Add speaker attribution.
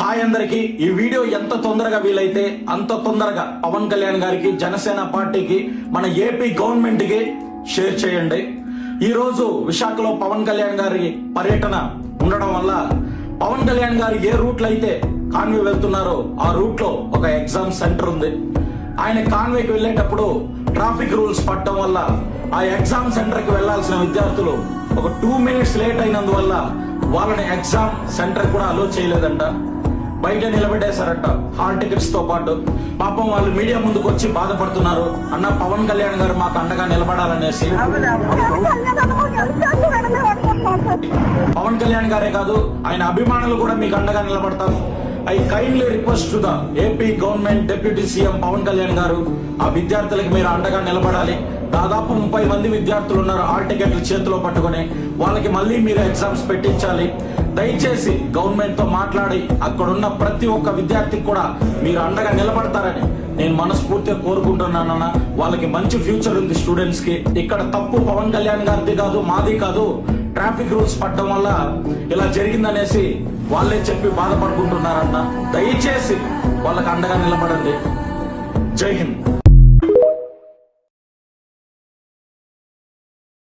Speaker 1: Hi అందరికి, ఈ video ఎంత తొందరగా వీలైతే అంత తొందరగా పవన్ కళ్యాణ్ గారికి, జనసేన పార్టీకి, మన ఏపీ గవర్నమెంట్ కి షేర్ చేయండి. ఈ రోజు విశాఖలో పవన్ కళ్యాణ్ గారి పర్యటన ఉండడం వల్ల పవన్ కళ్యాణ్ గారు ఏ రూట్ లో అయితే కాన్వే వెళ్తున్నారో ఆ రూట్ లో ఒక ఎగ్జామ్ సెంటర్ ఉంది. ఆయన కాన్వేకి వెళ్లేటప్పుడు ట్రాఫిక్ రూల్స్ పట్టడం వల్ల ఆ ఎగ్జామ్ సెంటర్ కి వెళ్లాల్సిన విద్యార్థులు ఒక 2 minutes లేట్ అయినందువల్ల వాళ్ళని ఎగ్జామ్ సెంటర్ కూడా అలో చేయలేదంట. బయట నిలబెట్టేశారట హాల్ టికెట్స్ తో పాటు. పాపం వాళ్ళు మీడియా ముందుకు వచ్చి బాధపడుతున్నారు. అన్న పవన్ కళ్యాణ్ గారు మాకు అండగా నిలబడాలనేసి. పవన్ కళ్యాణ్ గారే కాదు, ఆయన అభిమానులు కూడా మీకు అండగా నిలబడతాము. I kindly request to the AP government deputy CM Pawan Kalyan garu, ఆ విద్యార్థులకు మీరు అండగా నిలబడాలి. దాదాపు 30 మంది విద్యార్థులు ఉన్నారు హాల్ టికెట్లు చేతిలో పట్టుకుని. వాళ్ళకి మళ్ళీ మీరు ఎగ్జామ్స్ పెట్టించాలి. దయచేసి గవర్నమెంట్ తో మాట్లాడి అక్కడున్న ప్రతి ఒక్క విద్యార్థికి కూడా మీరు అండగా నిలబడతారని నేను మనస్ఫూర్తిగా కోరుకుంటున్నానన్న. వాళ్ళకి మంచి ఫ్యూచర్ ఉంది స్టూడెంట్స్ కి. ఇక్కడ తప్పు పవన్ కళ్యాణ్ గారిది కాదు, మాది కాదు. ట్రాఫిక్ రూల్స్ పట్టడం వల్ల ఇలా జరిగిందనేసి వాళ్ళే చెప్పి బాధపడుకుంటున్నారన్న. దయచేసి వాళ్ళకి అండగా నిలబడండి. జై హింద్.